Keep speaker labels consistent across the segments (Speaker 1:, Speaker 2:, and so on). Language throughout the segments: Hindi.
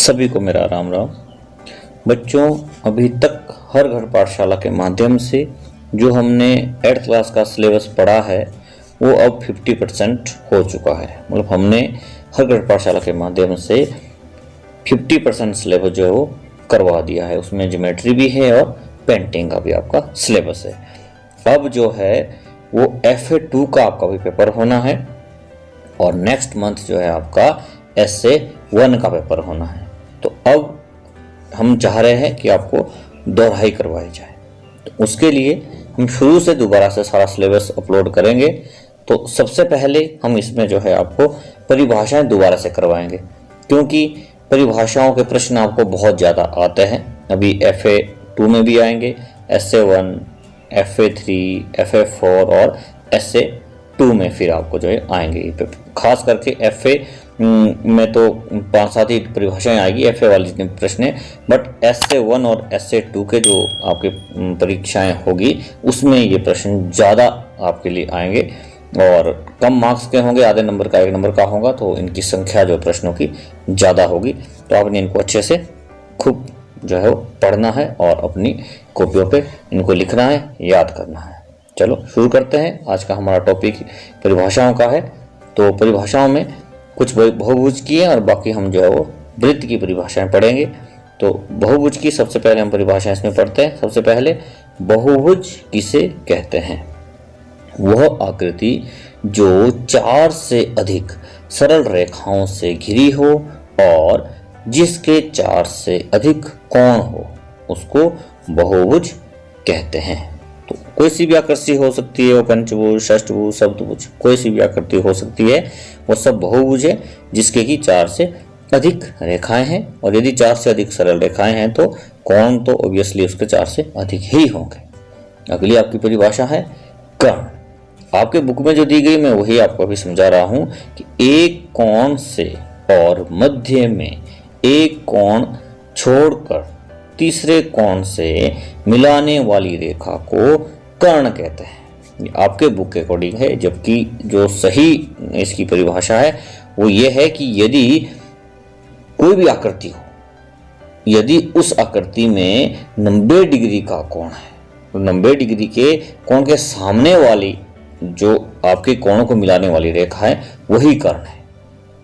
Speaker 1: सभी को मेरा राम राम। बच्चों, अभी तक हर घर पाठशाला के माध्यम से जो हमने 8th क्लास का सिलेबस पढ़ा है वो अब 50% हो चुका है। मतलब हमने हर घर पाठशाला के माध्यम से 50% सिलेबस जो है वो करवा दिया है। उसमें ज्योमेट्री भी है और पेंटिंग का भी आपका सिलेबस है। अब जो है वो FA2 का आपका भी पेपर होना है और नेक्स्ट मंथ जो है आपका SA1 का पेपर होना है। तो अब हम चाह रहे हैं कि आपको दोहराई करवाई जाए, तो उसके लिए हम शुरू से दोबारा से सारा सिलेबस अपलोड करेंगे। तो सबसे पहले हम इसमें जो है आपको परिभाषाएं दोबारा से करवाएंगे, क्योंकि परिभाषाओं के प्रश्न आपको बहुत ज़्यादा आते हैं। अभी FA2 में भी आएंगे, SA1, FA3, FA4 और SA2 में फिर आपको जो है आएंगे। खास करके FA में तो 5-7 ही परिभाषाएं आएगी, FA वाली जितने प्रश्न है, बट SA1 और SA2 के जो आपके परीक्षाएं होगी उसमें ये प्रश्न ज़्यादा आपके लिए आएंगे और कम मार्क्स के होंगे। आधे नंबर का 1 नंबर का होगा, तो इनकी संख्या जो प्रश्नों की ज़्यादा होगी। तो आपने इनको अच्छे से खूब जो है वो पढ़ना है और अपनी कॉपियों पे इनको लिखना है, याद करना है। चलो शुरू करते हैं। आज का हमारा टॉपिक परिभाषाओं का है। तो परिभाषाओं में कुछ बहुभुज की है और बाकी हम जो है वो वृत्त की परिभाषाएं पढ़ेंगे। तो बहुभुज की सबसे पहले हम परिभाषाएं इसमें पढ़ते हैं। सबसे पहले बहुभुज किसे कहते हैं? वह आकृति जो 4 से अधिक सरल रेखाओं से घिरी हो और जिसके 4 से अधिक कोण हो उसको बहुभुज कहते हैं। तो कोई सी भी आकृति हो सकती है, वो पंचभुज, षष्ठभुज, सप्तभुज, कोई सी भी आकृति हो सकती है, वो सब बहुभुज है जिसके कि 4 से अधिक रेखाएं हैं। और यदि 4 से अधिक सरल रेखाएं हैं तो कोण तो ऑब्वियसली उसके 4 से अधिक ही होंगे। अगली आपकी परिभाषा है कर्ण। आपके बुक में जो दी गई मैं वही आपको अभी समझा रहा हूं कि एक कोण से और मध्य में एक कोण छोड़कर तीसरे कोण से मिलाने वाली रेखा को कर्ण कहते हैं। आपके बुक के अकॉर्डिंग है, जबकि जो सही इसकी परिभाषा है वो ये है कि यदि कोई भी आकृति हो, यदि उस आकृति में 90 डिग्री का कोण है तो 90 डिग्री के कोण के सामने वाली जो आपके कोणों को मिलाने वाली रेखा है वही कर्ण है।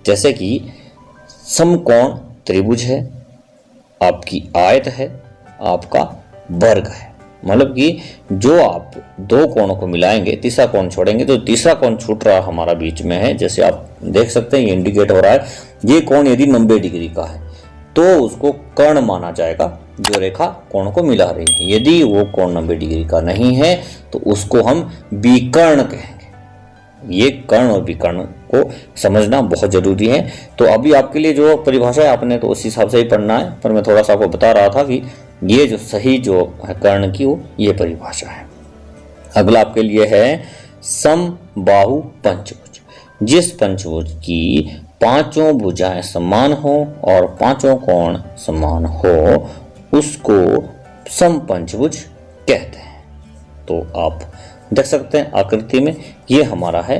Speaker 1: जैसे कि समकोण त्रिभुज है, आपकी आयत है, आपका वर्ग है। मतलब कि जो आप 2 कोणों को मिलाएंगे, तीसरा कोण छोड़ेंगे, तो तीसरा कोण छूट रहा हमारा बीच में है। जैसे आप देख सकते हैं ये इंडिकेट हो रहा है, ये कोण यदि 90 डिग्री का है तो उसको कर्ण माना जाएगा जो रेखा कोण को मिला रही है। यदि वो कोण 90 डिग्री का नहीं है तो उसको हम विकर्ण कहेंगे। ये कर्ण और विकर्ण को समझना बहुत जरूरी है। तो अभी आपके लिए जो परिभाषा है आपने तो उस हिसाब से ही पढ़ना है, पर मैं थोड़ा सा आपको बता रहा था कि ये जो सही जो है कर्ण की वो ये परिभाषा है। अगला आपके लिए है समबाहु पंचभुज। जिस पंचभुज की 5 भुजाएं समान हो और 5 कोण समान हो उसको समपंचभुज कहते हैं। तो आप देख सकते हैं आकृति में ये हमारा है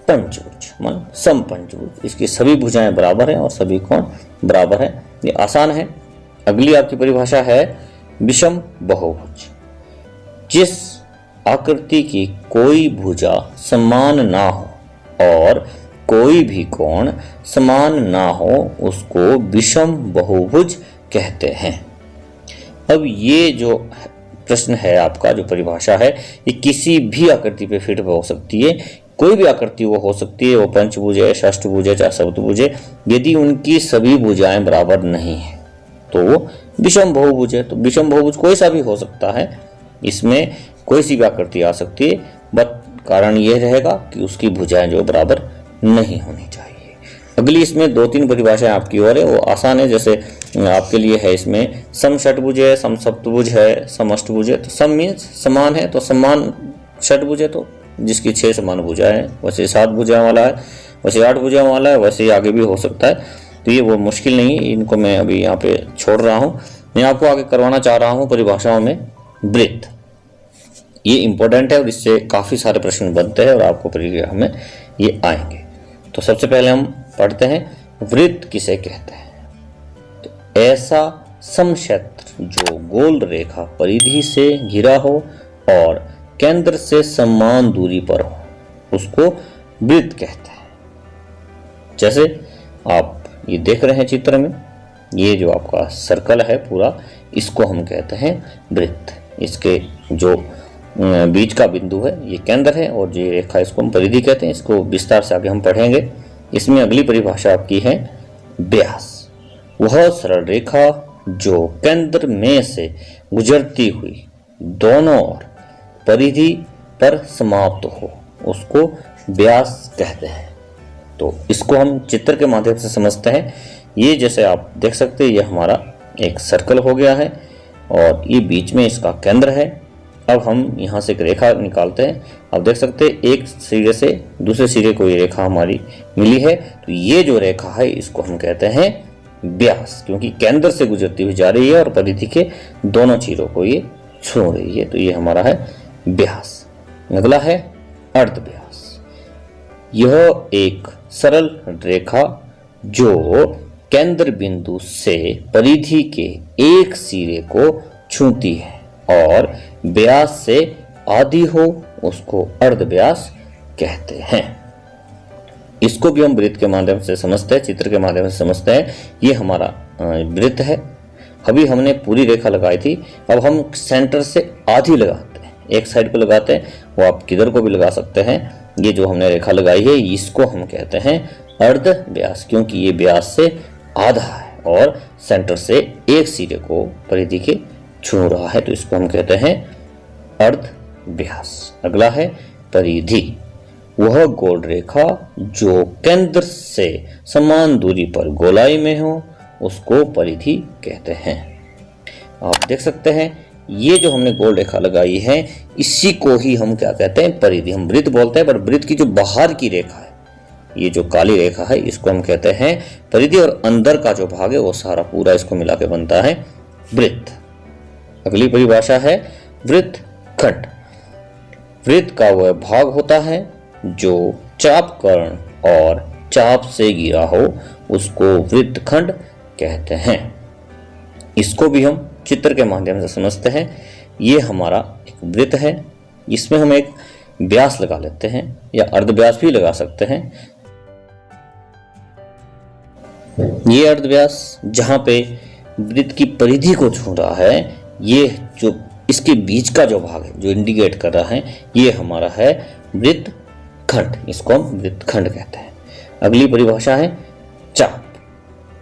Speaker 1: पंचभुज, मान समपंचभुज। इसकी सभी भुजाएं बराबर हैं और सभी कोण बराबर हैं। ये आसान है। अगली आपकी परिभाषा है विषम बहुभुज। जिस आकृति की कोई भुजा समान ना हो और कोई भी कोण समान ना हो उसको विषम बहुभुज कहते हैं। अब ये जो प्रश्न है आपका, जो परिभाषा है, ये किसी भी आकृति पे फिट हो सकती है। कोई भी आकृति वो हो सकती है, वो पंचभुज है, षष्ठभुज है, चाहे सप्तभुज है। यदि उनकी सभी भुजाएं बराबर नहीं है तो वो विषम बहुभुज है। तो विषम बहुभुज कोई सा भी हो सकता है, इसमें कोई सी भी आकृति आ सकती है, बट कारण ये रहेगा कि उसकी भुजाएं जो बराबर नहीं होनी चाहिए। अगली इसमें 2-3 परिभाषाएं आपकी और है, वो आसान है। जैसे आपके लिए है इसमें सम षटभुज है, सम सप्तभुज है, सम अष्टभुज है। तो सम मीन्स समान है, तो समान षटभुज है तो जिसकी 6 समान भुजाएं हैं। वैसे 7 भुजाएं वाला है, वैसे 8 भुजाएं वाला है, वैसे ही आगे भी हो सकता है। तो ये वो मुश्किल नहीं है, इनको मैं अभी यहाँ पे छोड़ रहा हूँ। मैं आपको आगे करवाना चाह रहा हूँ परिभाषाओं में वृत्त। ये इंपॉर्टेंट है और इससे काफ़ी सारे प्रश्न बनते हैं और आपको परीक्षा में ये आएंगे। तो सबसे पहले हम पढ़ते हैं वृत्त किसे कहते हैं। तो ऐसा समक्षेत्र जो गोल रेखा परिधि से घिरा हो और केंद्र से समान दूरी पर हो उसको वृत्त कहते हैं। जैसे आप ये देख रहे हैं चित्र में, ये जो आपका सर्कल है पूरा, इसको हम कहते हैं वृत्त। इसके जो बीच का बिंदु है ये केंद्र है और जो रेखा इसको हम परिधि कहते हैं। इसको विस्तार से आगे हम पढ़ेंगे। इसमें अगली परिभाषा आपकी है व्यास। वह सरल रेखा जो केंद्र में से गुजरती हुई दोनों ओर परिधि पर समाप्त हो उसको व्यास कहते हैं। तो इसको हम चित्र के माध्यम से समझते हैं। ये जैसे आप देख सकते हैं, ये हमारा एक सर्कल हो गया है और ये बीच में इसका केंद्र है। अब हम यहाँ से एक रेखा निकालते हैं। आप देख सकते हैं एक सिरे से दूसरे सिरे को ये रेखा हमारी मिली है। तो ये जो रेखा है इसको हम कहते हैं व्यास, क्योंकि केंद्र से गुजरती हुई जा रही है और परिधि के दोनों सिरों को ये छू रही है। तो ये हमारा है व्यास। अगला है अर्धव्यास। यह एक सरल रेखा जो केंद्र बिंदु से परिधि के एक सिरे को छूती है और व्यास से आधी हो उसको अर्धव्यास कहते हैं। इसको भी हम वृत्त के माध्यम से समझते हैं, चित्र के माध्यम से समझते हैं। ये हमारा वृत्त है। अभी हमने पूरी रेखा लगाई थी, अब हम सेंटर से आधी लगाते हैं, एक साइड को लगाते हैं। वो आप किधर को भी लगा सकते हैं। ये जो हमने रेखा लगाई है इसको हम कहते हैं अर्धव्यास, क्योंकि ये व्यास से आधा है और सेंटर से एक सिरे को परिधि के छू रहा है। तो इसको हम कहते हैं अर्धव्यास। अगला है परिधि। वह गोल रेखा जो केंद्र से समान दूरी पर गोलाई में हो उसको परिधि कहते हैं। आप देख सकते हैं ये जो हमने गोल रेखा लगाई है इसी को ही हम क्या कहते हैं, परिधि। हम वृत्त बोलते हैं, पर वृत्त की जो बाहर की रेखा है, ये जो काली रेखा है इसको हम कहते हैं परिधि, और अंदर का जो भाग है वो सारा पूरा इसको मिला के बनता है वृत्त। अगली परिभाषा है वृत्तखंड। वृत्त का वह भाग होता है जो चाप कर्ण और चाप से घिरा हो उसको वृत्तखंड कहते हैं। इसको भी हम चित्र के माध्यम से समझते हैं। ये हमारा एक वृत्त है, इसमें हम एक व्यास लगा लेते हैं या अर्धव्यास भी लगा सकते हैं। ये अर्धव्यास जहां पे वृत्त की परिधि को छू रहा है, ये जो इसके बीच का जो भाग है जो इंडिकेट कर रहा है, ये हमारा है वृत्तखंड। इसको हम वृत्तखंड कहते हैं। अगली परिभाषा है चाप।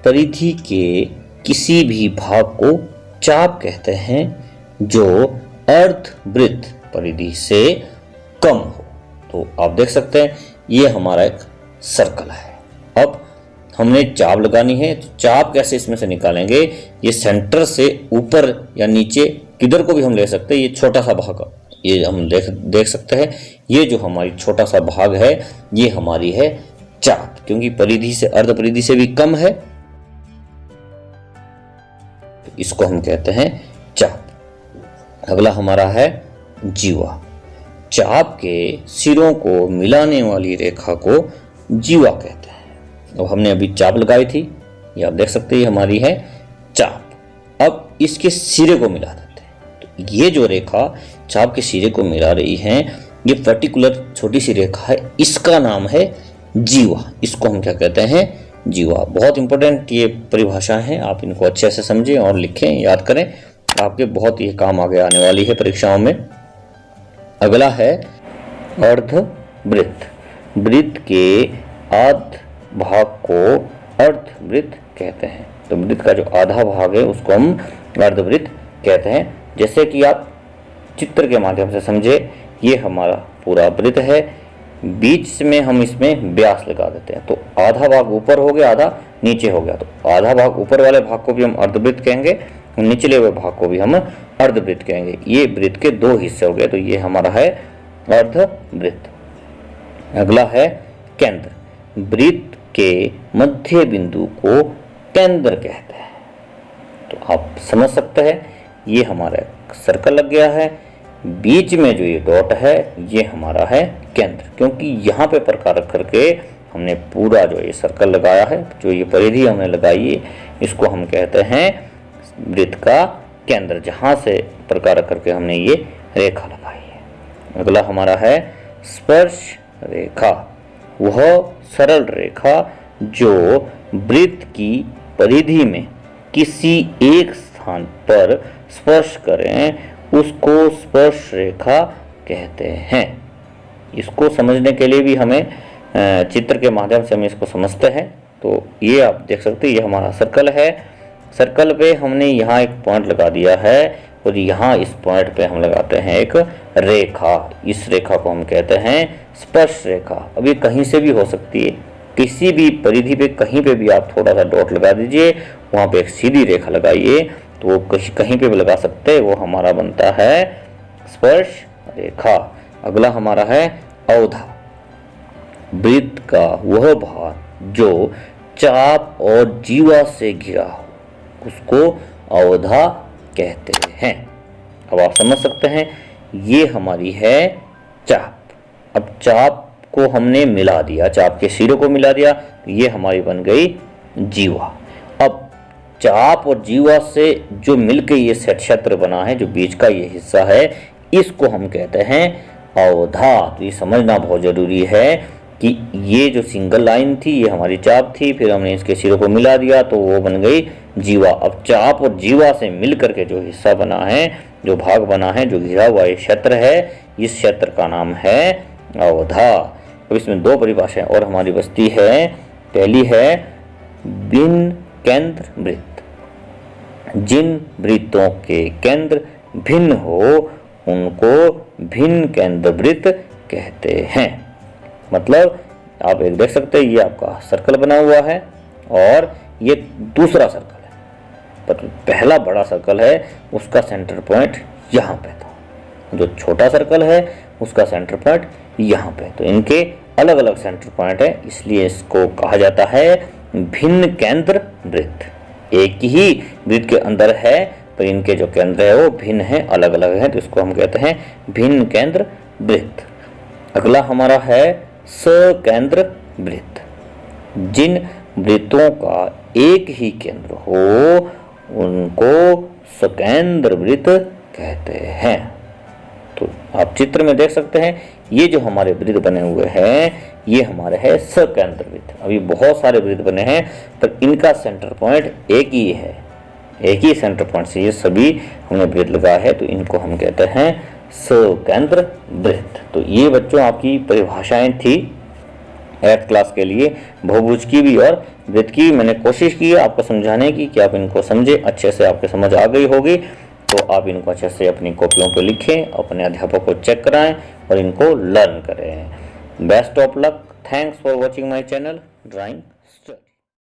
Speaker 1: परिधि के किसी भी भाग को चाप कहते हैं जो अर्धवृत्त परिधि से कम हो। तो आप देख सकते हैं ये हमारा एक सर्कल है। अब हमने चाप लगानी है, तो चाप कैसे इसमें से निकालेंगे? ये सेंटर से ऊपर या नीचे किधर को भी हम ले सकते हैं। ये छोटा सा भाग ये हम देख सकते हैं, ये जो हमारी छोटा सा भाग है ये हमारी है चाप, क्योंकि परिधि से अर्ध परिधि से भी कम है। इसको हम कहते हैं चाप। अगला हमारा है जीवा। चाप के सिरों को मिलाने वाली रेखा को जीवा कहते हैं। अब हमने अभी चाप लगाई थी, ये आप देख सकते हैं हमारी है चाप। अब इसके सिरे को मिला देते हैं। तो ये जो रेखा चाप के सिरे को मिला रही है, ये पर्टिकुलर छोटी सी रेखा है, इसका नाम है जीवा। इसको हम क्या कहते हैं? जीवा। बहुत इंपॉर्टेंट ये परिभाषा है, आप इनको अच्छे से समझें और लिखें, याद करें, आपके बहुत ये काम आगे आने वाली है परीक्षाओं में। अगला है अर्धवृत्त। वृत्त के आध भाग को अर्धवृत्त कहते हैं। तो वृत्त का जो आधा भाग है उसको हम अर्धवृत्त कहते हैं। जैसे कि आप चित्र के माध्यम से समझे, ये हमारा पूरा वृत्त है, बीच में हम इसमें व्यास लगा देते हैं। तो आधा भाग ऊपर हो गया, आधा नीचे हो गया। तो आधा भाग ऊपर वाले भाग को भी हम अर्धवृत्त कहेंगे, निचले हुए भाग को भी हम अर्धवृत्त कहेंगे। ये वृत्त के दो हिस्से हो गए, तो ये हमारा है अर्धवृत्त। अगला है केंद्र। वृत्त के मध्य बिंदु को केंद्र कहते हैं। तो आप समझ सकते हैं ये हमारा सर्कल लग गया है, बीच में जो ये डॉट है ये हमारा है केंद्र, क्योंकि यहाँ पे प्रकार करके हमने पूरा जो ये सर्कल लगाया है, जो ये परिधि हमने लगाई है, इसको हम कहते हैं वृत्त का केंद्र, जहां से प्रकार करके हमने ये रेखा लगाई है। अगला हमारा है स्पर्श रेखा। वह सरल रेखा जो वृत्त की परिधि में किसी एक स्थान पर स्पर्श करें, उसको स्पर्श रेखा कहते हैं। इसको समझने के लिए भी हमें चित्र के माध्यम से हम इसको समझते हैं। तो ये आप देख सकते हैं, ये हमारा सर्कल है। सर्कल पे हमने यहाँ एक पॉइंट लगा दिया है और यहाँ इस पॉइंट पे हम लगाते हैं एक रेखा। इस रेखा को हम कहते हैं स्पर्श रेखा। अब ये कहीं से भी हो सकती है, किसी भी परिधि पे कहीं पे भी आप थोड़ा सा डॉट लगा दीजिए, वहाँ पे एक सीधी रेखा लगाइए, तो वो कहीं पे भी लगा सकते हैं, वो हमारा बनता है स्पर्श रेखा। अगला हमारा है अवधा। वृत्त का वह भाग जो चाप और जीवा से घिरा हो, उसको अवधा कहते हैं। अब आप समझ सकते हैं, ये हमारी है चाप। अब चाप को हमने मिला दिया, चाप के सिरे को मिला दिया, तो ये हमारी बन गई जीवा। अब चाप और जीवा से जो मिलकर ये सेट क्षेत्र बना है, जो बीच का ये हिस्सा है, इसको हम कहते हैं अवधा। तो ये समझना बहुत जरूरी है कि ये जो सिंगल लाइन थी, ये हमारी चाप थी, फिर हमने इसके सिरों को मिला दिया तो वो बन गई जीवा। अब चाप और जीवा से मिलकर के जो हिस्सा बना है, जो भाग बना है, जो घिरा हुआ ये क्षेत्र है, इस क्षेत्र का नाम है अवधा। अब इसमें दो परिभाषाएं और हमारी बचती है। पहली है भिन्न केंद्र वृत्त। जिन वृत्तों के केंद्र भिन्न हो उनको भिन्न केंद्र वृत्त कहते हैं। मतलब आप एक देख सकते हैं, ये आपका सर्कल बना हुआ है और ये दूसरा सर्कल है, पर पहला बड़ा सर्कल है उसका सेंटर पॉइंट यहाँ पे था, जो छोटा सर्कल है उसका सेंटर पॉइंट यहाँ पे। तो इनके अलग अलग सेंटर पॉइंट है, इसलिए इसको कहा जाता है भिन्न केंद्र वृत्त। एक ही वृत्त के अंदर है पर इनके जो केंद्र है वो भिन्न है, अलग अलग है, तो इसको हम कहते हैं भिन्न केंद्र वृत्त। अगला हमारा है सकेंद्र वृत्त। जिन वृत्तों का एक ही केंद्र हो उनको सकेंद्र वृत्त कहते हैं। तो आप चित्र में देख सकते हैं, ये जो हमारे वृत्त बने हुए हैं, ये हमारे है सकेंद्र वृत्त। अभी बहुत सारे वृत्त बने हैं पर इनका सेंटर पॉइंट एक ही है, एक ही सेंटर पॉइंट से ये सभी हमने वृत्त लगाया है, तो इनको हम कहते हैं सकेंद्र वृत्त। तो ये बच्चों आपकी परिभाषाएं थी 8th क्लास के लिए, बहुभुज की भी और वृत्त की। मैंने कोशिश की है आपको समझाने की कि आप इनको समझे, अच्छे से आपके समझ आ गई होगी, तो आप इनको अच्छे से अपनी कॉपियों पर लिखें, अपने अध्यापक को चेक कराएं और इनको लर्न करें। Best of luck. Thanks for watching my channel drawing.